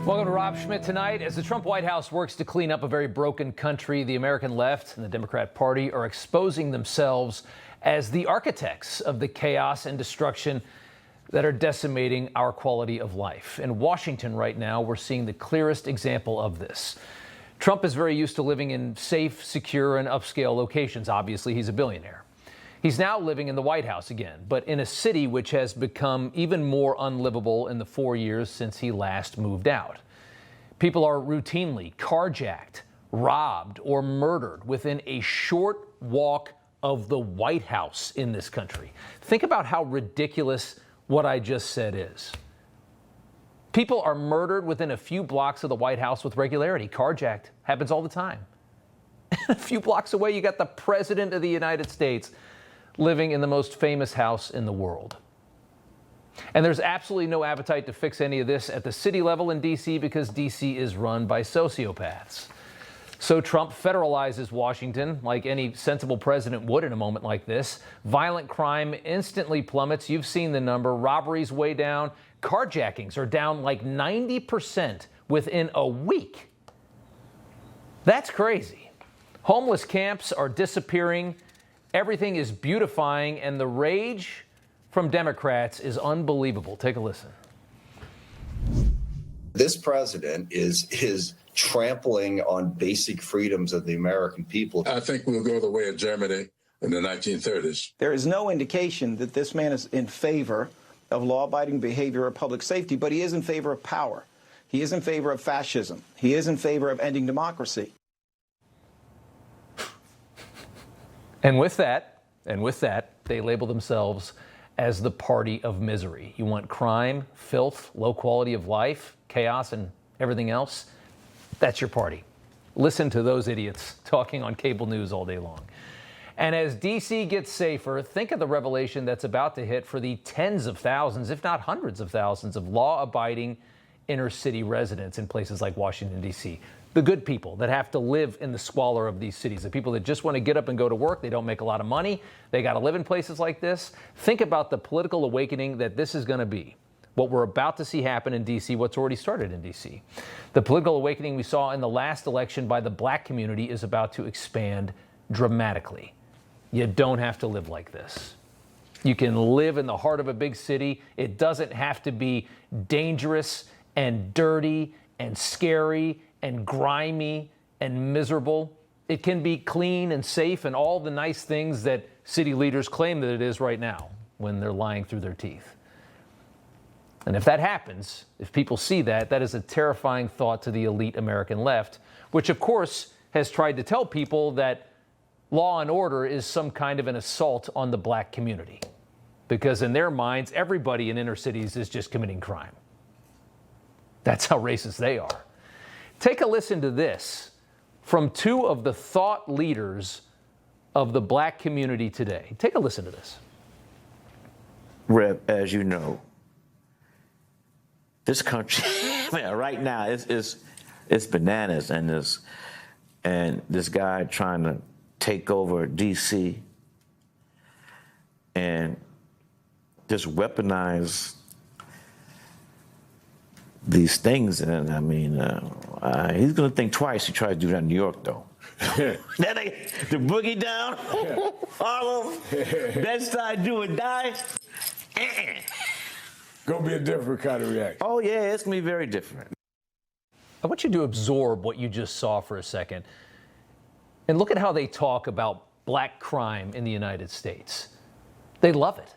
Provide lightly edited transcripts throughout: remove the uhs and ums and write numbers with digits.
Welcome to Rob Schmitt tonight. As the Trump White House works to clean up a very broken country, the American left and the Democrat Party are exposing themselves as the architects of the chaos and destruction that are decimating our quality of life. In Washington right now, we're seeing the clearest example of this. Trump is very used to living in safe, secure, and upscale locations. Obviously, he's a billionaire. He's now living in the White House again, but in a city which has become even more unlivable in the 4 years since he last moved out. People are routinely carjacked, robbed, or murdered within a short walk of the White House in this country. Think about how ridiculous what I just said is. People are murdered within a few blocks of the White House with regularity. Carjacked happens all the time. A few blocks away, you got the President of the United States living in the most famous house in the world. And there's absolutely no appetite to fix any of this at the city level in D.C. because D.C. is run by sociopaths. So Trump federalizes Washington like any sensible president would in a moment like this. Violent crime instantly plummets. You've seen the number. Robberies way down. Carjackings are down like 90% within a week. That's crazy. Homeless camps are disappearing. Everything is beautifying, and the rage from Democrats is unbelievable. Take a listen. This president is trampling on basic freedoms of the American people. I think we'll go the way of Germany in the 1930s. There is no indication that this man is in favor of law-abiding behavior or public safety, but he is in favor of power. He is in favor of fascism. He is in favor of ending democracy. And with that, they label themselves as the party of misery. You want crime, filth, low quality of life, chaos, and everything else? That's your party. Listen to those idiots talking on cable news all day long. And as D.C. gets safer, think of the revelation that's about to hit for the tens of thousands, if not hundreds of thousands, of law-abiding inner-city residents in places like Washington, D.C. The good people that have to live in the squalor of these cities, the people that just want to get up and go to work. They don't make a lot of money. They got to live in places like this. Think about the political awakening that this is going to be. What we're about to see happen in D.C., what's already started in D.C. The political awakening we saw in the last election by the black community is about to expand dramatically. You don't have to live like this. You can live in the heart of a big city. It doesn't have to be dangerous and dirty and scary and grimy and miserable. It can be clean and safe and all the nice things that city leaders claim that it is right now when they're lying through their teeth. And if that happens, if people see that, that is a terrifying thought to the elite American left, which of course has tried to tell people that law and order is some kind of an assault on the black community. Because in their minds, everybody in inner cities is just committing crime. That's how racist they are. Take a listen to this from two of the thought leaders of the black community today. Take a listen to this. Rep, as you know, this country right now it's bananas, and this guy trying to take over D.C. and just weaponize these things, and I mean, he's going to think twice. He tries to do that in New York, though. The boogie down, Harlem, Bed-Stuy, do or die. Gonna be a different kind of reaction. Oh yeah, it's gonna be very different. I want you to absorb what you just saw for a second, and look at how they talk about black crime in the United States. They love it.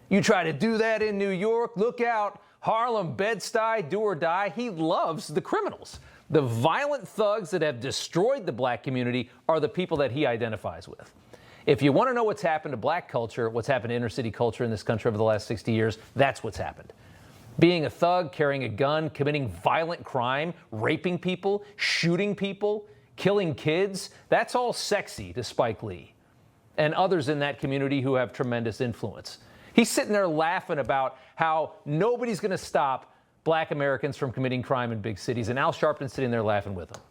You try to do that in New York, look out. Harlem, Bed-Stuy, do or die. He loves the criminals. The violent thugs that have destroyed the black community are the people that he identifies with. If you want to know what's happened to black culture, what's happened to inner city culture in this country over the last 60 years, that's what's happened. Being a thug, carrying a gun, committing violent crime, raping people, shooting people, killing kids, that's all sexy to Spike Lee and others in that community who have tremendous influence. He's sitting there laughing about how nobody's going to stop black Americans from committing crime in big cities, and Al Sharpton's sitting there laughing with them.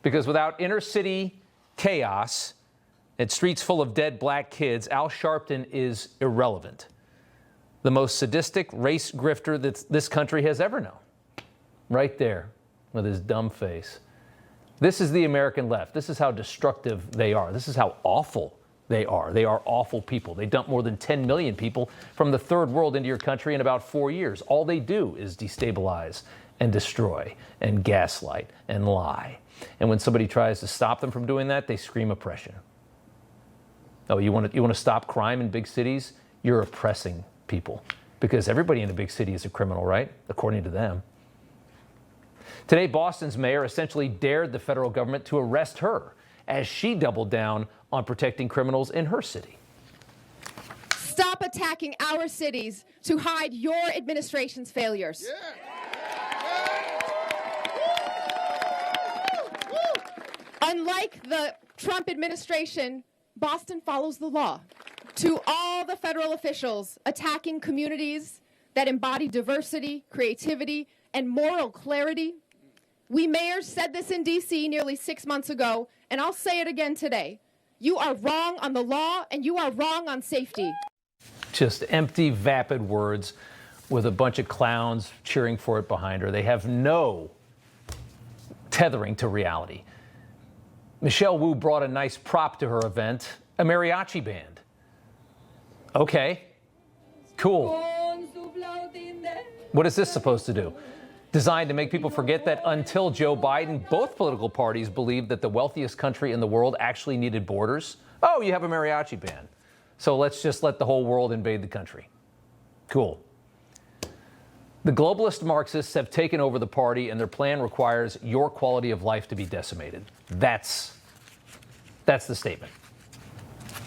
Because without inner city chaos and streets full of dead black kids, Al Sharpton is irrelevant. The most sadistic race grifter that this country has ever known. right there with his dumb face. This is the American left. This is how destructive they are. This is how awful they are. They are awful people. They dump more than 10 million people from the third world into your country in about 4 years. All they do is destabilize and destroy and gaslight and lie. And when somebody tries to stop them from doing that, they scream oppression. Oh, you want to stop crime in big cities? You're oppressing people, because everybody in a big city is a criminal, right? According to them. Today, Boston's mayor essentially dared the federal government to arrest her as she doubled down on protecting criminals in her city. Stop attacking our cities to hide your administration's failures. Unlike the Trump administration, Boston follows the law. To all the federal officials attacking communities that embody diversity, creativity, and moral clarity, we mayors said this in D.C. nearly 6 months ago, and I'll say it again today. You are wrong on the law, and you are wrong on safety. Just empty, vapid words with a bunch of clowns cheering for it behind her. They have no tethering to reality. Michelle Wu brought a nice prop to her event, a mariachi band. Okay, cool. What is this supposed to do? Designed to make people forget that until Joe Biden, both political parties believed that the wealthiest country in the world actually needed borders. Oh, you have a mariachi band, so let's just let the whole world invade the country. Cool. The globalist Marxists have taken over the party, and their plan requires your quality of life to be decimated. That's the statement.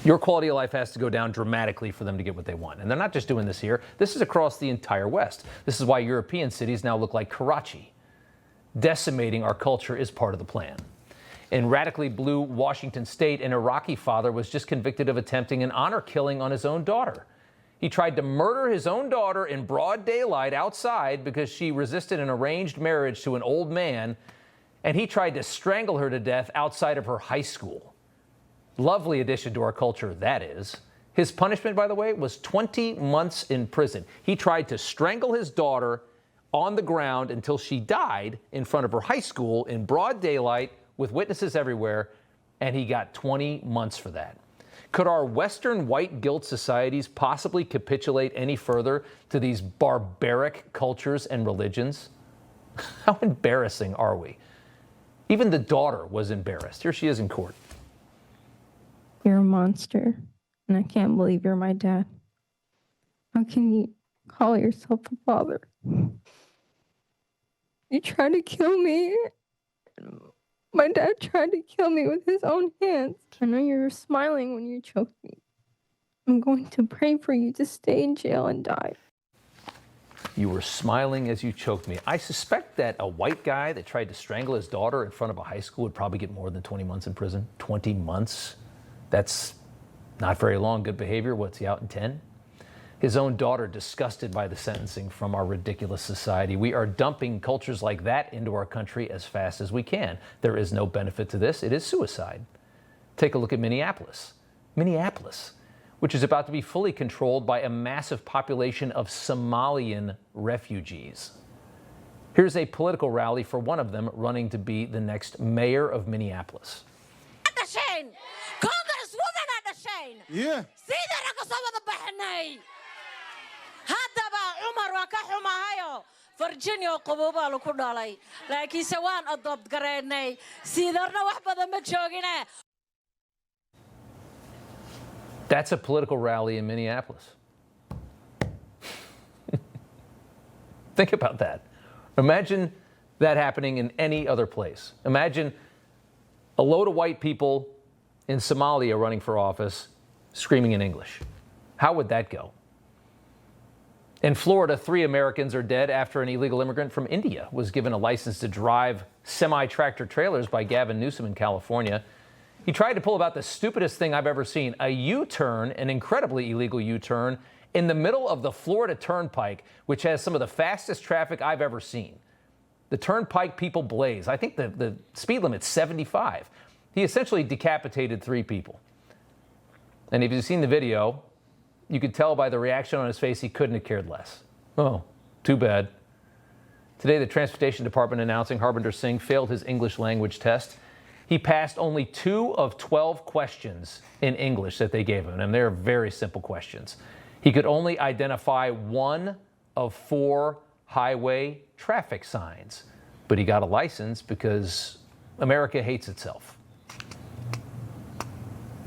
Your quality of life has to go down dramatically for them to get what they want. And they're not just doing this here. This is across the entire West. This is why European cities now look like Karachi. Decimating our culture is part of the plan. In radically blue Washington state, an Iraqi father was just convicted of attempting an honor killing on his own daughter. He tried to murder his own daughter in broad daylight outside because she resisted an arranged marriage to an old man, and he tried to strangle her to death outside of her high school. Lovely addition to our culture, that is. His punishment, by the way, was 20 months in prison. He tried to strangle his daughter on the ground until she died in front of her high school in broad daylight with witnesses everywhere, and he got 20 months for that. Could our Western white guilt societies possibly capitulate any further to these barbaric cultures and religions? How embarrassing are we? Even the daughter was embarrassed. Here she is in court. You're a monster, and I can't believe you're my dad. How can you call yourself a father? You tried to kill me. My dad tried to kill me with his own hands. I know you were smiling when you choked me. I'm going to pray for you to stay in jail and die. You were smiling as you choked me. I suspect that a white guy that tried to strangle his daughter in front of a high school would probably get more than 20 months in prison. 20 months? That's not very long. Good behavior. What's he out in 10? His own daughter disgusted by the sentencing from our ridiculous society. We are dumping cultures like that into our country as fast as we can. There is no benefit to this. It is suicide. Take a look at Minneapolis. Minneapolis, which is about to be fully controlled by a massive population of Somalian refugees. Here's a political rally for one of them running to be the next mayor of Minneapolis. Yeah. Virginia qabooba lagu dhalay laakiin se waan adopt gareynay siidarna wax badan ma joogine. That's a political rally in Minneapolis. Think about that. Imagine that happening in any other place. Imagine a load of white people in Somalia running for office screaming in English. How would that go? In Florida, 3 Americans are dead after an illegal immigrant from India was given a license to drive semi-tractor trailers by Gavin Newsom in California. He tried to pull about the stupidest thing I've ever seen, a U-turn, an incredibly illegal U-turn, in the middle of the Florida Turnpike, which has some of the fastest traffic I've ever seen. The Turnpike people blaze. I think the speed limit's 75. He essentially decapitated 3 people. And if you've seen the video, you could tell by the reaction on his face he couldn't have cared less. Oh, too bad. Today, the Transportation Department announcing Harbinder Singh failed his English language test. He passed only 2 of 12 questions in English that they gave him, and they're very simple questions. He could only identify 1 of 4 highway traffic signs, but he got a license because America hates itself.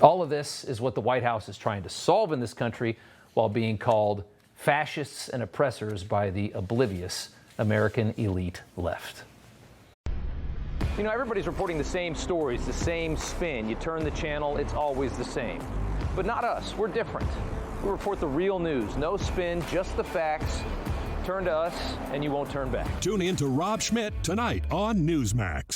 All of this is what the White House is trying to solve in this country while being called fascists and oppressors by the oblivious American elite left. You know, everybody's reporting the same stories, the same spin. You turn the channel, it's always the same. But not us. We're different. We report the real news. No spin, just the facts. Turn to us, and you won't turn back. Tune in to Rob Schmitt tonight on Newsmax.